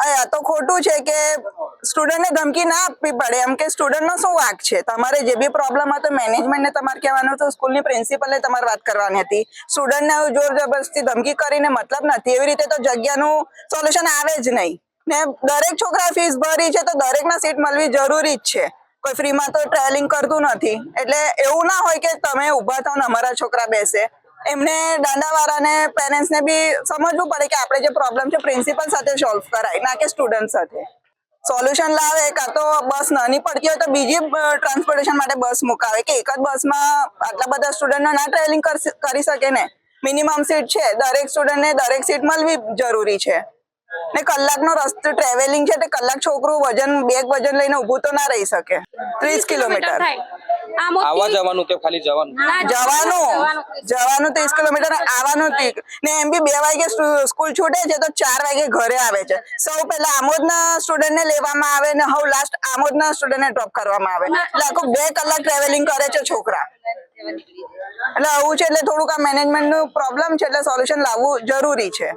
આ તો ખોટું છે કે સ્ટુડન્ટને ધમકી ના આપવી પડે, એમ કે સ્ટુડન્ટનો શું વાંક છે? તમારે જે બી પ્રોબ્લેમ હતો મેનેજમેન્ટને તમારે કહેવાનું હતું, સ્કૂલની પ્રિન્સિપલે તમારે વાત કરવાની હતી. સ્ટુડન્ટને જોર જબરદસ્તી ધમકી કરીને મતલબ નથી. એવી રીતે તો જગ્યાનું સોલ્યુશન આવે જ નહીં ને. દરેક છોકરા ફીસ ભરી છે તો દરેકના સીટ મળવી જરૂરી જ છે. કોઈ ફ્રીમાં તો ટ્રાવેલિંગ કરતું નથી. એટલે એવું ના હોય કે તમે ઊભા થાવ ને અમારા છોકરા બેસે. એમને દાંડાવાળાને પેરેન્ટ્સને બી સમજવું પડે કે આપણે જે પ્રોબ્લેમ છે પ્રિન્સિપલ સાથે સોલ્વ કરાય, ના કે સ્ટુડન્ટ સાથે. સોલ્યુશન લાવે, કાં તો બસ નાની પડતી હોય તો બીજી ટ્રાન્સપોર્ટેશન માટે બસ મુકાવે, કે એક જ બસમાં આટલા બધા સ્ટુડન્ટો ના ટ્રાવેલિંગ કરી શકે ને. મિનિમમ સીટ છે, દરેક સ્ટુડન્ટને દરેક સીટ મળવી જરૂરી છે ને. કલાકનો રસ્તો ટ્રાવેલિંગ છે, કલાક છોકરું બેગ વજન લઈને ઊભું તો ના રહી શકે. 30 કિલોમીટર આવવા જવાનું કે ખાલી જવાનું? જવાનું 30 કિલોમીટર, આવવાનું ને. એમ બી 2 વાગે સ્કૂલ છૂટે છે તો 4 વાગે ઘરે આવે છે. સૌ પહેલા આમોદના સ્ટુડન્ટને લેવામાં આવે ને હવે લાસ્ટ આમોદના સ્ટુડન્ટને ડ્રોપ કરવામાં આવે. એટલે આખું 2 કલાક ટ્રાવેલિંગ કરે છે છોકરા. એટલે આવું છે. એટલે થોડુંક આ મેનેજમેન્ટનું પ્રોબ્લેમ છે, એટલે સોલ્યુશન લાવવું જરૂરી છે.